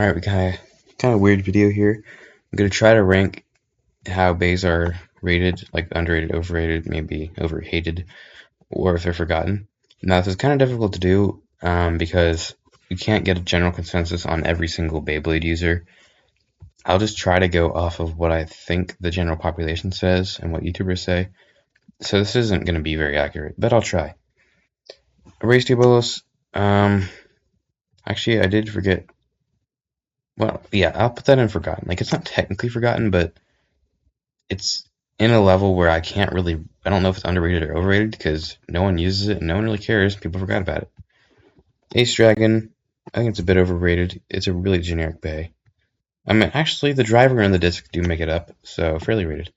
Alright, we kind of weird video here. I'm gonna try to rank how bays are rated, like underrated, overrated, maybe overhated, or if they're forgotten. Now this is kind of difficult to do because you can't get a general consensus on every single Beyblade user. I'll just try to go off of what I think the general population says and what YouTubers say. So this isn't gonna be very accurate, but I'll try. Race Diabolos, actually I did forget. Well, yeah, I'll put that in forgotten. Like it's not technically forgotten, but it's in a level where I don't know if it's underrated or overrated because no one uses it and no one really cares. People forgot about it. Ace Dragon, I think it's a bit overrated. It's a really generic bay. I mean, actually, the driver and the disc do make it up, so fairly rated.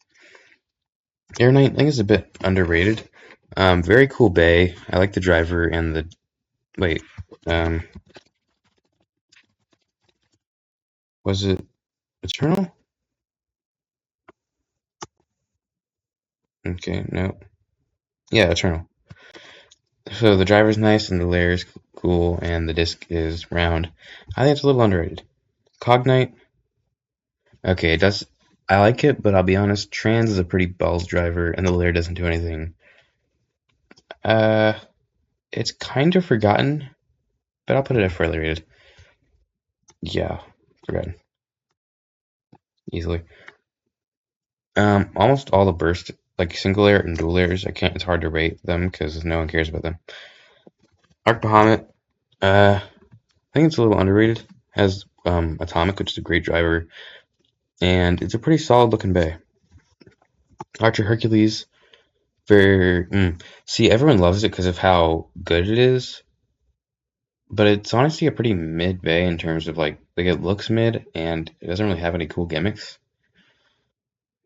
Air Knight, I think it's a bit underrated. Very cool bay. I like the driver and the wait. Um, was it Eternal? Okay, no. Yeah, Eternal. So the driver's nice and the layer is cool and the disc is round. I think it's a little underrated. Cognite, okay, it does. I like it, but I'll be honest, Trans is a pretty balls driver, and the layer doesn't do anything. Uh, it's kind of forgotten, but I'll put it at fairly rated. Yeah, forgotten easily. Almost all the burst, like single layer and dual layers, I can't. It's hard to rate them because no one cares about them. Arc Bahamut, I think it's a little underrated. Has Atomic, which is a great driver, and it's a pretty solid looking bay. Archer Hercules, very. See, everyone loves it because of how good it is, but it's honestly a pretty mid bay in terms of like it looks mid and it doesn't really have any cool gimmicks.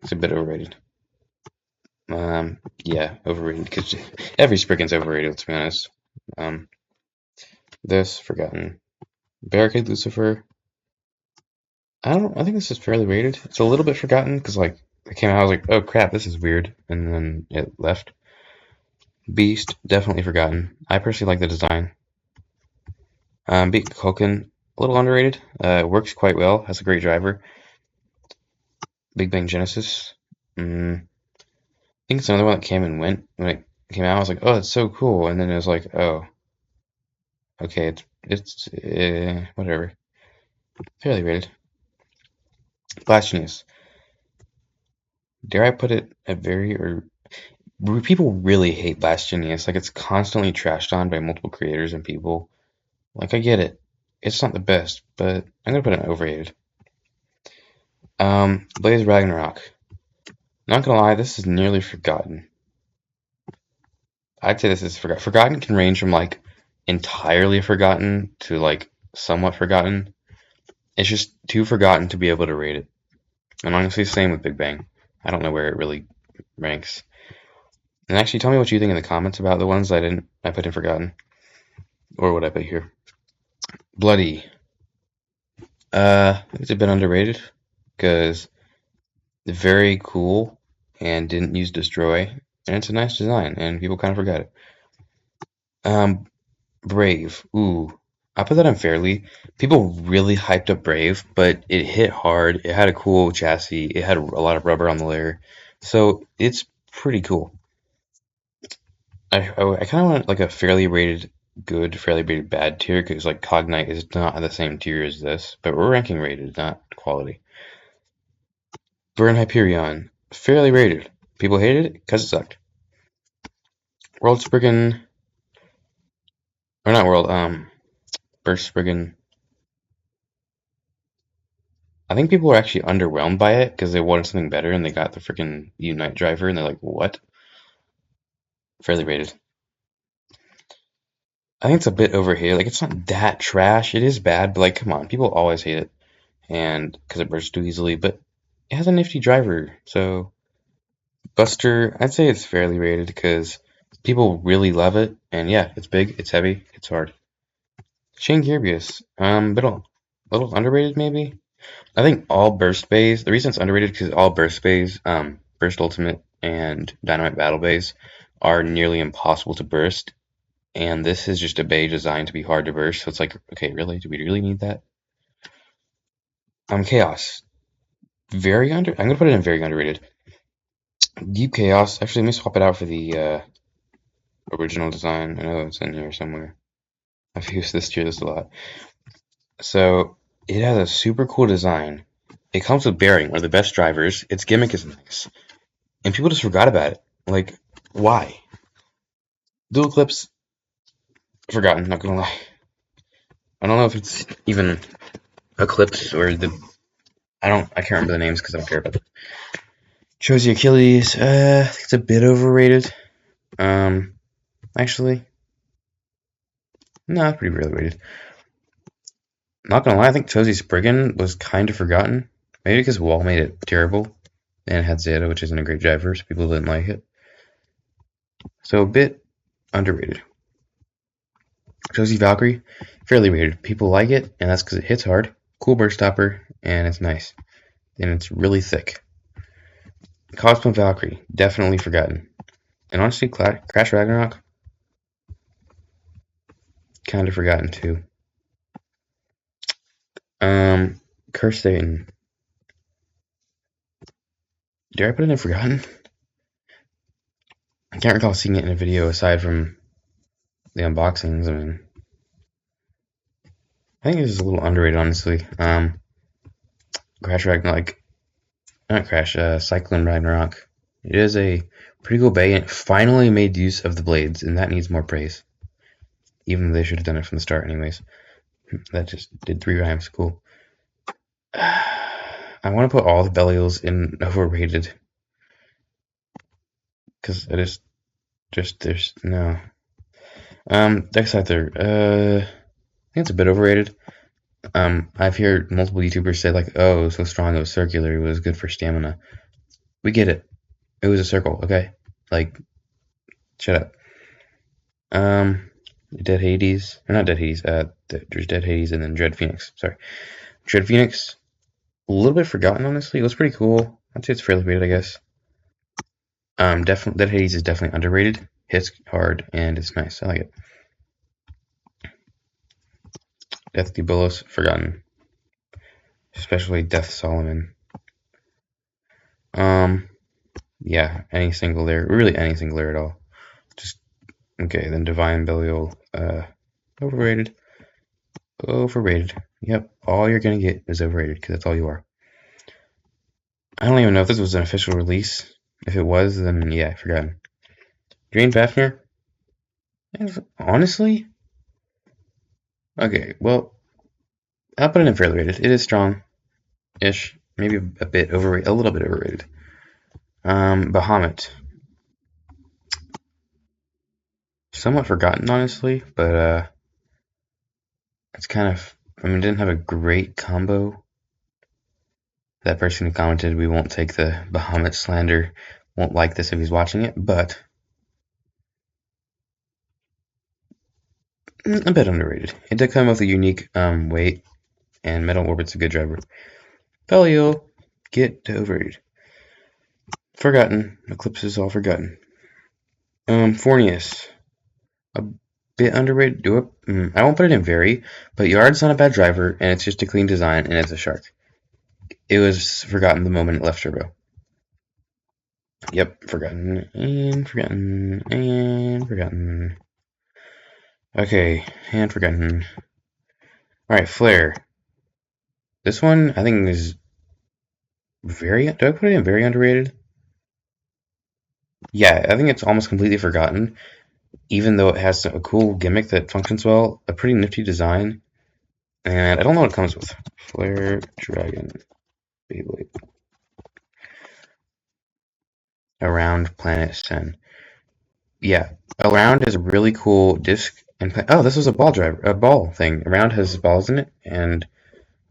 It's a bit overrated. Yeah, overrated because every Spriggan's overrated. Let's be honest. Um, this forgotten Barricade Lucifer. I don't. I think this is fairly rated. It's a little bit forgotten because like it came out. I was like, oh crap, this is weird, and then it left. Beast definitely forgotten. I personally like the design. Beat Koken, a little underrated. Works quite well. Has a great driver. Big Bang Genesis. I think it's another one that came and went when it came out. I was like, oh, it's so cool, and then it was like, oh, okay, it's whatever. Fairly rated. Blast Genius. Dare I put it at very or people really hate Blast Genius. Like it's constantly trashed on by multiple creators and people. Like I get it. It's not the best, but I'm gonna put it overrated. Blaze Ragnarok. Not gonna lie, this is nearly forgotten. I'd say this is forgotten. Forgotten can range from like entirely forgotten to like somewhat forgotten. It's just too forgotten to be able to rate it. And honestly, same with Big Bang. I don't know where it really ranks. And actually, tell me what you think in the comments about the ones I put in forgotten, or what I put here. Bloody. It's a bit underrated because it's very cool and didn't use destroy, and it's a nice design, and people kind of forgot it. Brave. Ooh, I put that unfairly. People really hyped up Brave, but it hit hard. It had a cool chassis. It had a lot of rubber on the layer, so it's pretty cool. I kind of want like a fairly rated good, fairly rated bad tier because like Cognite is not the same tier as this, but we're ranking rated, not quality. Burn Hyperion, fairly rated. People hated it because it sucked. World Spriggan, or not World, Burst Spriggan. I think people were actually underwhelmed by it because they wanted something better and they got the freaking Unite driver and they're like, what? Fairly rated. I think it's a bit overhated. Like, it's not that trash. It is bad, but like, come on, people always hate it, and because it bursts too easily. But it has a nifty driver, so Buster, I'd say it's fairly rated because people really love it, and yeah, it's big, it's heavy, it's hard. Shane Gearbius, little underrated maybe. I think all burst bays. The reason it's underrated because all burst bays, burst ultimate and dynamite battle bays, are nearly impossible to burst. And this is just a bay designed to be hard to burst. So it's like, okay, really? Do we really need that? Chaos. I'm gonna put it in very underrated. Deep Chaos. Actually, let me swap it out for the original design. I know it's in here somewhere. I've used this tier list a lot. So it has a super cool design. It comes with Bearing, one of the best drivers. Its gimmick is nice, and people just forgot about it. Like, why? Dual clips, forgotten. Not gonna lie. I don't know if it's even Eclipse or the. I can't remember the names because I don't care about it. Shows the Achilles. I think it's a bit overrated. Actually, no, it's pretty really rated. Not gonna lie, I think Josie Spriggan was kind of forgotten. Maybe because Wall made it terrible, and it had Zeta, which isn't a great driver, so people didn't like it. So a bit underrated. Josie Valkyrie, fairly rated. People like it, and that's because it hits hard, cool burst stopper, and it's nice. And it's really thick. Cosmo Valkyrie, definitely forgotten. And honestly, Crash Ragnarok, kind of forgotten too. Curse Satan. Did I put it in forgotten? I can't recall seeing it in a video aside from the unboxings. I mean, I think this is a little underrated, honestly. Crash Ragnarok, not Crash, Cyclone Ragnarok. It is a pretty cool bay, and it finally made use of the blades, and that needs more praise. Even though they should have done it from the start, anyways. That just did 3 rhymes. Cool. I want to put all the Belials in overrated. Because I there's no. Dex Scyther, I think it's a bit overrated. I've heard multiple YouTubers say like, "Oh, it was so strong, it was circular, it was good for stamina." We get it. It was a circle, okay? Like, shut up. Dead Hades, or not Dead Hades. There's Dead Hades and then Dread Phoenix. Sorry, Dread Phoenix. A little bit forgotten, honestly. It was pretty cool. I'd say it's fairly rated, I guess. Definitely, Dead Hades is definitely underrated. Hits hard and it's nice. I like it. Death Diabolos, forgotten. Especially Death Solomon. Yeah, any single layer, really any single layer at all. Just okay. Then Divine Belial, overrated. Overrated. Yep, all you're gonna get is overrated because that's all you are. I don't even know if this was an official release. If it was, then yeah, forgotten. Drain Fafnir. Honestly, okay. Well, I'll put it in fairly rated. It is strong-ish, maybe a bit overrated, a little bit overrated. Bahamut. Somewhat forgotten, honestly, but it's kind of. I mean, it didn't have a great combo. That person who commented, "We won't take the Bahamut slander," won't like this if he's watching it, but a bit underrated. It did come with a unique weight, and Metal Orbit's a good driver. Pelio, get overrated. Forgotten. Eclipse is all forgotten. Fornius, a bit underrated. I won't put it in very, but Yard's not a bad driver, and it's just a clean design, and it's a shark. It was forgotten the moment it left Turbo. Yep, forgotten, and forgotten, and forgotten. Okay, and forgotten. Alright, Flare. This one, I think, is very. Do I put it in very underrated? Yeah, I think it's almost completely forgotten, even though it has a cool gimmick that functions well, a pretty nifty design, and I don't know what it comes with. Flare Dragon Beyblade. Around Planet Sen. Yeah, Around is a really cool disc. And oh, this was a ball thing. Around has balls in it, and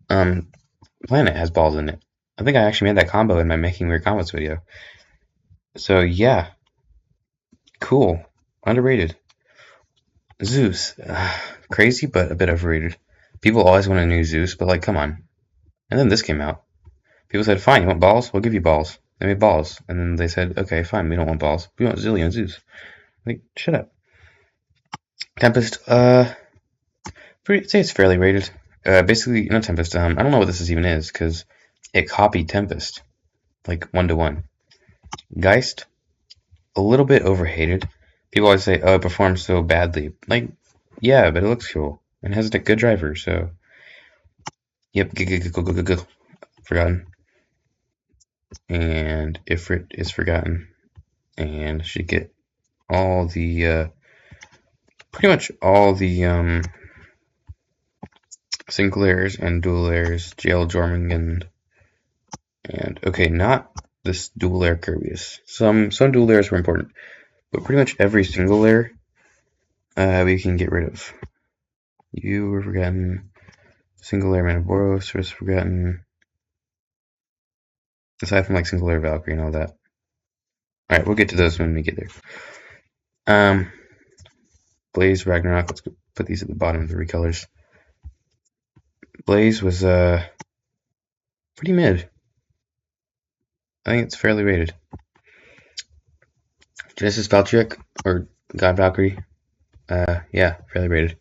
Planet has balls in it. I think I actually made that combo in my Making Weird Combos video. So yeah, cool, underrated. Zeus, crazy but a bit overrated. People always want a new Zeus, but like, come on. And then this came out. People said, "Fine, you want balls? We'll give you balls." They made balls, and then they said, "Okay, fine, we don't want balls. We want Zillion Zeus." Like, shut up. Tempest, say it's fairly rated. Basically, not Tempest. I don't know what this even is because it copied Tempest like 1-to-1. Geist, a little bit overhated. People always say, "Oh, it performs so badly." Like, yeah, but it looks cool and has a good driver. So, yep, forgotten. And Ifrit is forgotten, and should get all the pretty much all the single layers and dual layers, jail Jormungand, and okay, not this dual layer Kirby's. Some dual layers were important, but pretty much every single layer we can get rid of. You were forgotten. Single layer Manaboros was forgotten. Aside from like single layer Valkyrie and all that. Alright, we'll get to those when we get there. Beys, Ragnarok, let's put these at the bottom of the recolors. Beys was pretty mid. I think it's fairly rated. Genesis Valtryek, or God Valkyrie, yeah, fairly rated.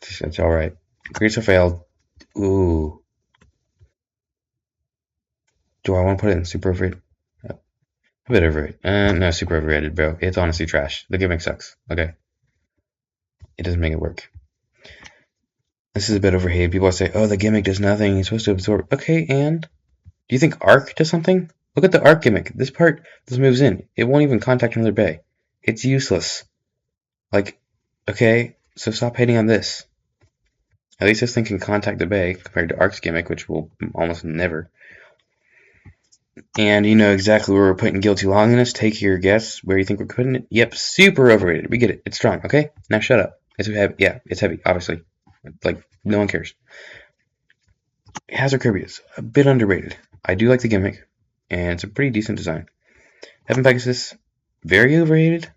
It's alright. Greats or failed. Ooh. Do I want to put it in super overrated? A bit overrated. No, super overrated, bro. It's honestly trash. The gimmick sucks. Okay. It doesn't make it work. This is a bit overhated. People say, oh, the gimmick does nothing. It's supposed to absorb. Okay, and? Do you think Arc does something? Look at the Arc gimmick. This moves in. It won't even contact another Bay. It's useless. Like, okay, so stop hating on this. At least this thing can contact the Bay compared to Arc's gimmick, which will almost never. And you know exactly where we're putting Guilty Longinus. Take your guess where you think we're putting it. Yep, super overrated. We get it. It's strong, okay? Now shut up. It's heavy. Yeah, it's heavy, obviously. Like, no one cares. Hazard Kirby is a bit underrated. I do like the gimmick, and it's a pretty decent design. Heaven Pegasus, very overrated.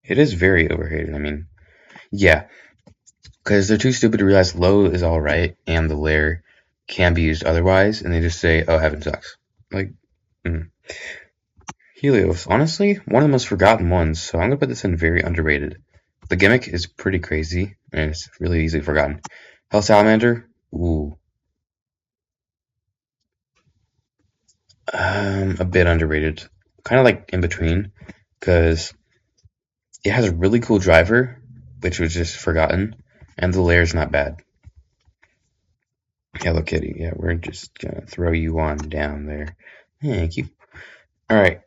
It is very overrated. I mean, yeah, because they're too stupid to realize low is alright, and the layer can be used otherwise, and they just say, oh, Heaven sucks. Like, Helios, honestly, one of the most forgotten ones, so I'm going to put this in very underrated. The gimmick is pretty crazy, and it's really easily forgotten. Hell Salamander, ooh. A bit underrated. Kind of like in between, because it has a really cool driver, which was just forgotten, and the layer's not bad. Hello Kitty, yeah, we're just gonna throw you on down there. Thank you. Alright.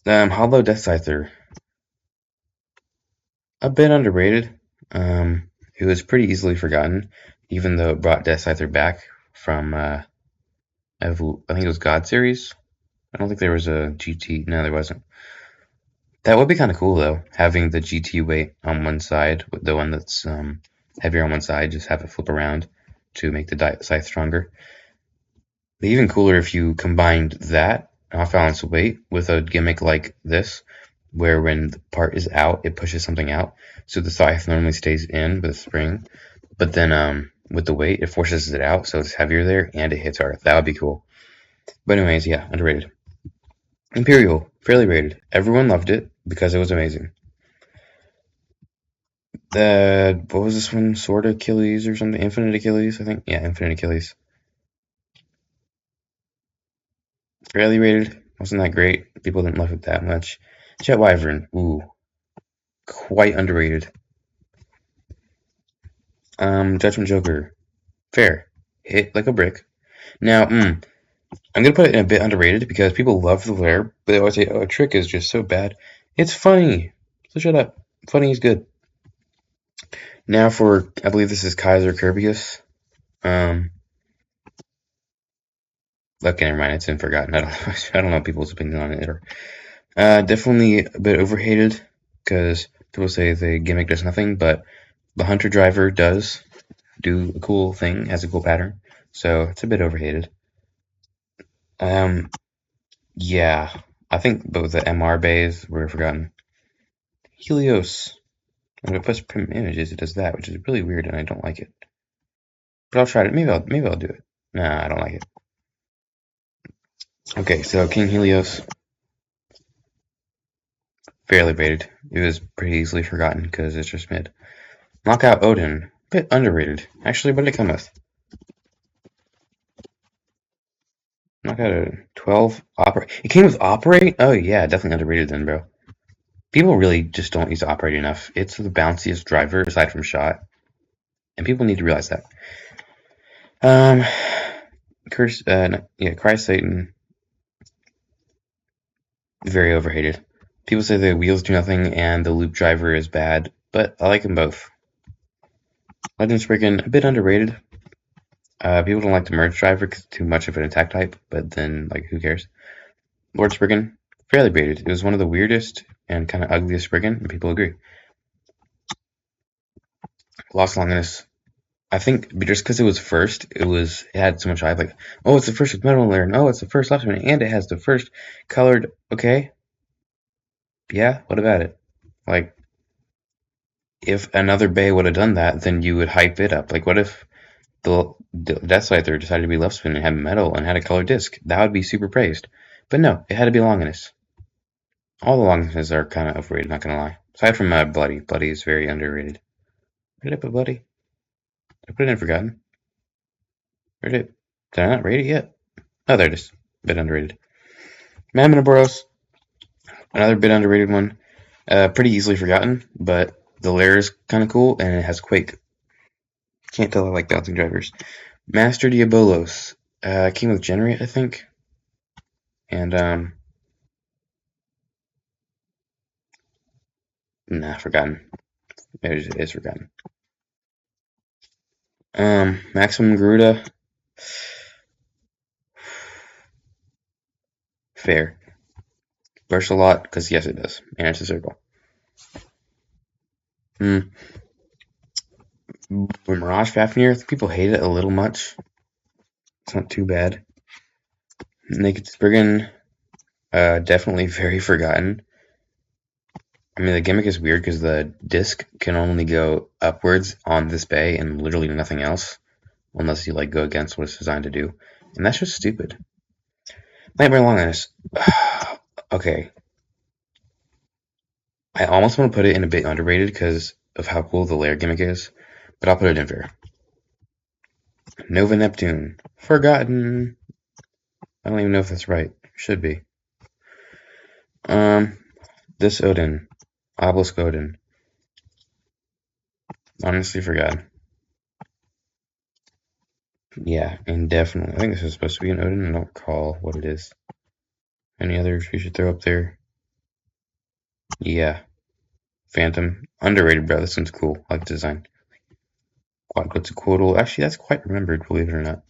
Hollow Death Scyther. A bit underrated. It was pretty easily forgotten, even though it brought Death Scyther back from I think it was God series. I don't think there was a GT. No, there wasn't. That would be kind of cool though, having the GT weight on one side, with the one that's heavier on one side, just have it flip around to make the scythe stronger. But even cooler if you combined that off balance weight with a gimmick like this, where when the part is out, it pushes something out. So the scythe normally stays in with a spring, but then with the weight, it forces it out, so it's heavier there and it hits harder. That would be cool. But anyways, yeah, underrated. Imperial, fairly rated. Everyone loved it because it was amazing. What was this one? Sword Achilles or something? Infinite Achilles, I think. Yeah, Infinite Achilles. Fairly rated. Wasn't that great. People didn't love it that much. Jet Wyvern. Ooh. Quite underrated. Judgment Joker. Fair. Hit like a brick. Now, I'm gonna put it in a bit underrated because people love the lair, but they always say, oh, Trick is just so bad. It's funny. So shut up. Funny is good. Now for, I believe this is Kaiser Kirbius. Okay, never mind. It's been forgotten. I don't know people's opinion on it. Definitely a bit overhated because people say the gimmick does nothing, but the Hunter driver does do a cool thing, has a cool pattern. So it's a bit overhated. Yeah, I think both the MR bays were forgotten. Helios. When it puts print images, it does that, which is really weird, and I don't like it. But I'll try it. Maybe I'll do it. Nah, I don't like it. Okay, so King Helios, fairly rated. It was pretty easily forgotten because it's just mid. Knockout Odin. Bit underrated. Actually, what did it come with? Not got a 12 operate. It came with operate? Oh yeah, definitely underrated then, bro. People really just don't use operate enough. It's the bounciest driver aside from shot, and people need to realize that. Um, Curse, yeah, Cry Satan, very overhated. People say the wheels do nothing and the loop driver is bad, but I like them both. Legend Spriggan, a bit underrated. People don't like the merge driver because it's too much of an attack type, but then, like, who cares? Lord Spriggan, fairly rated. It was one of the weirdest and kind of ugliest Spriggan, and people agree. Lost Longinus, I think just because it was first, it had so much hype. Like, oh, it's the first with metal layer, and oh, it's the first left and it has the first colored. Okay, yeah, what about it? Like, if another Bay would have done that, then you would hype it up. Like, what if the Death Scyther decided to be left spin and had metal and had a colored disc? That would be super praised. But no, it had to be Longinus. All the Longinuses are kind of overrated, not gonna lie. Aside from Bloody. Bloody is very underrated. Where did I put Bloody? Did I put it in Forgotten? Did I not rate it yet? Oh, there it is. A bit underrated. Mammonoboros, another bit underrated one. Pretty easily forgotten, but the lair is kind of cool, and it has Quake. Can't tell I like bouncing drivers. Master Diabolos. Came with Generate, I think. And, nah, forgotten. It is forgotten. Maximum Garuda. Fair. Bursts a lot, because yes, it does. And it's a circle. Hmm. Mirage Fafnir, I think people hate it a little much. It's not too bad. Naked Spriggan, definitely very forgotten. I mean, the gimmick is weird because the disc can only go upwards on this bay and literally nothing else, unless you like go against what it's designed to do, and that's just stupid. Nightmare Longinus. Okay, I almost want to put it in a bit underrated because of how cool the lair gimmick is, but I'll put it in fair. Nova Neptune. Forgotten. I don't even know if that's right. Should be. Um, this Odin. Obelisk Odin. Honestly forgotten. Yeah, indefinitely. I think this is supposed to be an Odin. I don't recall what it is. Any others we should throw up there? Yeah. Phantom. Underrated, bro. This one's cool. I like the design. Quetzalcoatl. Actually, that's quite remembered, believe it or not.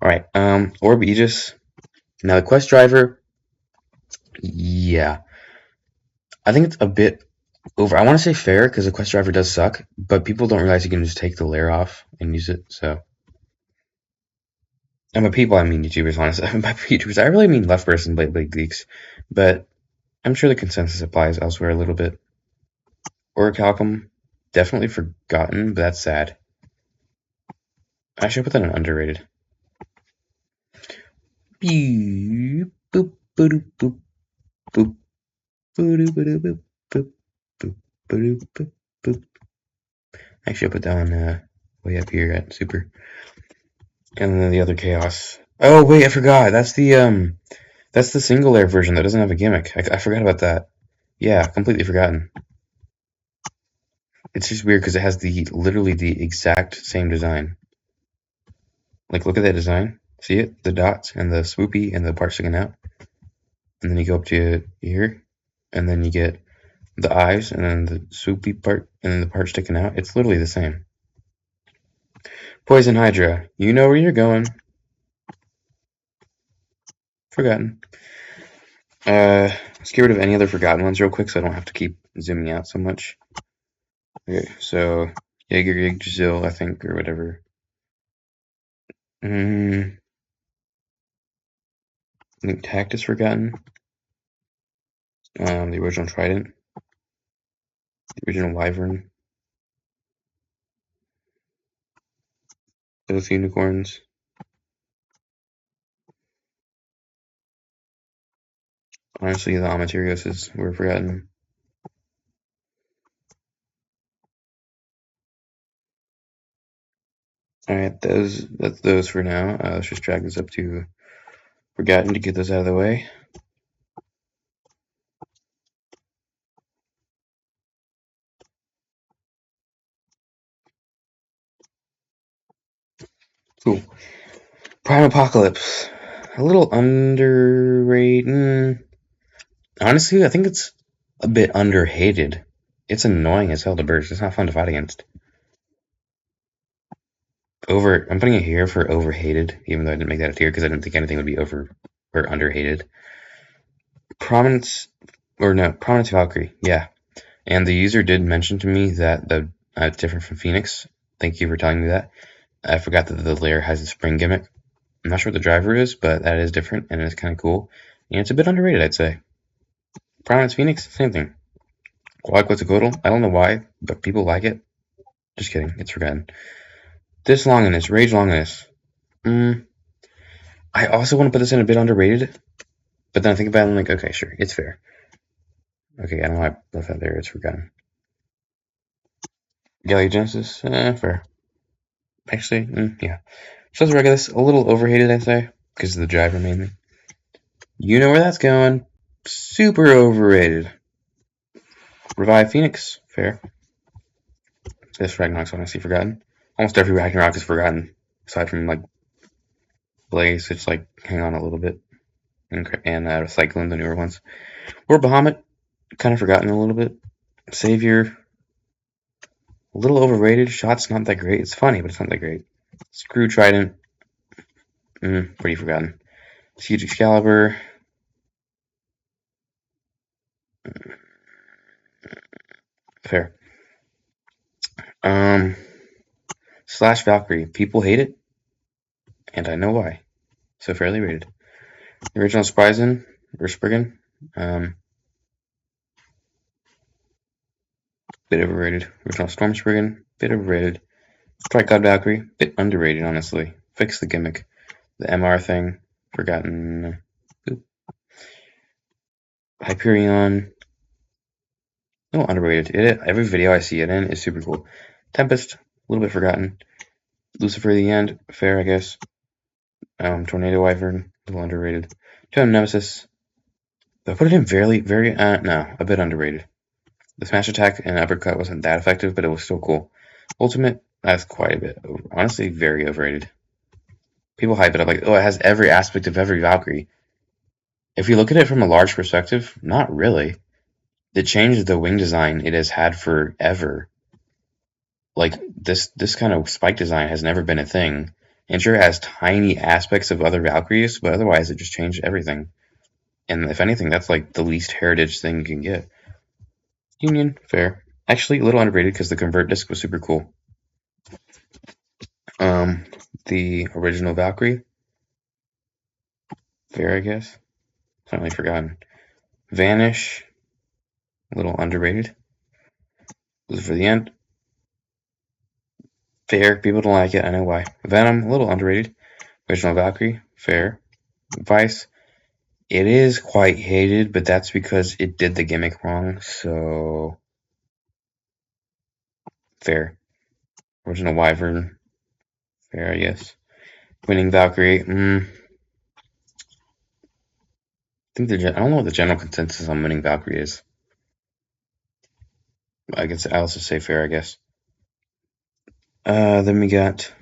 Alright, Orb Aegis. Now, the quest driver, yeah. I think it's a bit over. I want to say fair, because the quest driver does suck, but people don't realize you can just take the layer off and use it, so. And by people, I mean YouTubers, honestly. By YouTubers, I really mean left person Blade Geeks, but I'm sure the consensus applies elsewhere a little bit. Orichalcum, definitely forgotten, but that's sad. I should put that in underrated. Boop, boop, boop, boop, boop, boop, boop, boop, boop, boop, boop, boop. Actually, I'll put that one way up here at super. And then the other chaos. Oh wait, I forgot. That's the single layer version that doesn't have a gimmick. I forgot about that. Yeah, completely forgotten. It's just weird because it has literally the exact same design. Like, look at that design. See it? The dots and the swoopy and the part sticking out. And then you go up to here, and then you get the eyes, and then the swoopy part, and then the part sticking out. It's literally the same. Poison Hydra. You know where you're going. Forgotten. Let's get rid of any other forgotten ones real quick so I don't have to keep zooming out so much. Okay, so Jaeger Yggdrasil, I think, or whatever. I think Tact is forgotten. The original Trident. The original Wyvern. Those unicorns. Honestly, the Amaterioses were forgotten. Alright, that's those for now. Let's just drag this up to Forgotten to get those out of the way. Cool. Prime Apocalypse. A little underrated. Honestly, I think it's a bit underhated. It's annoying as hell to burst. It's not fun to fight against. I'm putting it here for overhated, even though I didn't make that a tier because I didn't think anything would be over or underhated. Prominence, or no, Prominence Valkyrie, yeah. And the user did mention to me that it's different from Phoenix. Thank you for telling me that. I forgot that the layer has a spring gimmick. I'm not sure what the driver is, but that is different and it's kind of cool. And it's a bit underrated, I'd say. Prominence Phoenix, same thing. Quetzalcoatl, I don't know why, but people like it. Just kidding, it's Forgotten. This Longinus, Rage Longinus. I also want to put this in a bit underrated, but then I think about it and I'm like, okay, sure, it's fair. Okay, I don't know why I left that there, it's Forgotten. Genesis, fair. Actually, yeah. Shows Regulus, a little overhated, I'd say, because of the driver mainly. You know where that's going. Super overrated. Revive Phoenix, fair. This Ragnarok's honestly forgotten. Almost every Ragnarok is forgotten, aside from like Blaze, which like hang on a little bit, and Cyclone, the newer ones. Or Bahamut, kind of forgotten a little bit. Savior, a little overrated. Shot's not that great. It's funny, but it's not that great. Screw Trident, pretty forgotten. Siege Excalibur, fair. Slash Valkyrie, people hate it, and I know why. So fairly rated. The original Sprisen, or Spriggan, bit overrated. Original Storm Spriggan, bit overrated. Strike God Valkyrie, bit underrated, honestly. Fix the gimmick. The MR thing, forgotten. Boop. Hyperion, no, underrated. Every video I see it in is super cool. Tempest, a little bit forgotten. Lucifer the End, fair, I guess. Tornado Wyvern, a little underrated. Tone Nemesis, I put it in a bit underrated. The smash attack and uppercut wasn't that effective, but it was still cool. Ultimate, that's quite a bit. Honestly, very overrated. People hype it up like, oh, it has every aspect of every Valkyrie. If you look at it from a large perspective, not really. It changed the wing design it has had forever. Like, this kind of spike design has never been a thing. And sure, it has tiny aspects of other Valkyries, but otherwise it just changed everything. And if anything, that's like the least heritage thing you can get. Union, fair. Actually, a little underrated because the convert disc was super cool. The original Valkyrie, fair, I guess. Finally forgotten. Vanish, a little underrated. For the End, fair. People don't like it. I know why. Venom, a little underrated. Original Valkyrie, fair. Vice, it is quite hated, but that's because it did the gimmick wrong. So fair. Original Wyvern, fair, I guess. Winning Valkyrie, I don't know what the general consensus on Winning Valkyrie is. I guess I'll also say fair, I guess. Then we got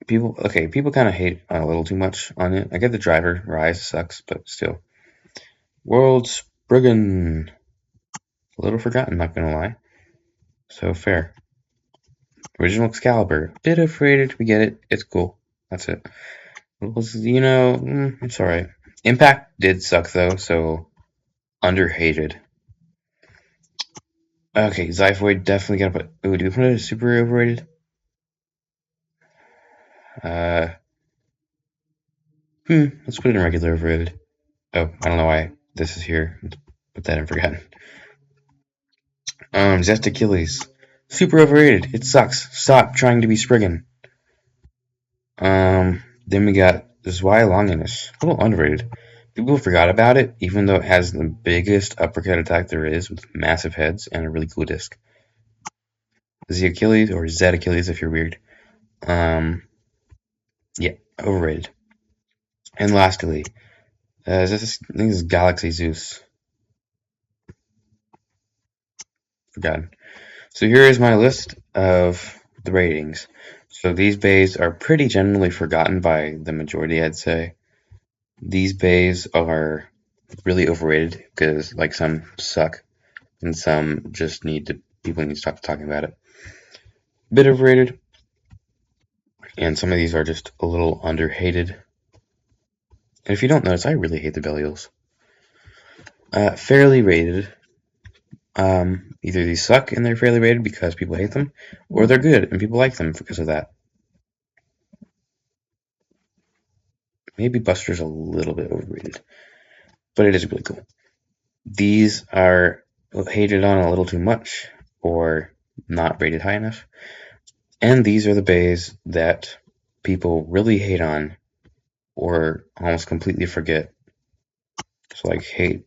people. Okay, people kind of hate a little too much on it. I get the driver rise sucks, but still. World Spriggan, a little forgotten. Not gonna lie. So fair. Original Excalibur, bit overrated. We get it. It's cool. That's it. It's alright. Impact did suck though, so underhated. Okay, Zyphoid definitely gotta put. Ooh, do we put it as super overrated? Let's put it in regular overrated. Oh, I don't know why this is here. Let's put that in forgotten. Zest Achilles, super overrated. It sucks. Stop trying to be Spriggan. Then we got Zwei Longinus, a little underrated. People forgot about it, even though it has the biggest uppercut attack there is with massive heads and a really cool disc. Z Achilles, or Z Achilles if you're weird. Yeah, overrated. And lastly, I think this is Galaxy Zeus. Forgotten. So here is my list of the ratings. So these bays are pretty generally forgotten by the majority, I'd say. These bays are really overrated because, like, some suck and some just people need to stop talking about it. Bit overrated, and some of these are just a little underhated. And if you don't notice, I really hate the Belials. Fairly rated. Either these suck and they're fairly rated because people hate them, or they're good and people like them because of that. Maybe Buster's a little bit overrated, but it is really cool. These are hated on a little too much, or not rated high enough. And these are the bays that people really hate on, or almost completely forget. So, like, hate.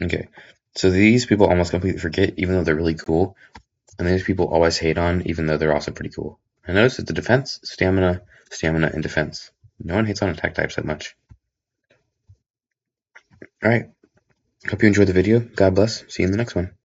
Okay. So these people almost completely forget, even though they're really cool. And these people always hate on, even though they're also pretty cool. I notice that the defense, stamina, and defense. No one hates on attack types that much. Alright. Hope you enjoyed the video. God bless. See you in the next one.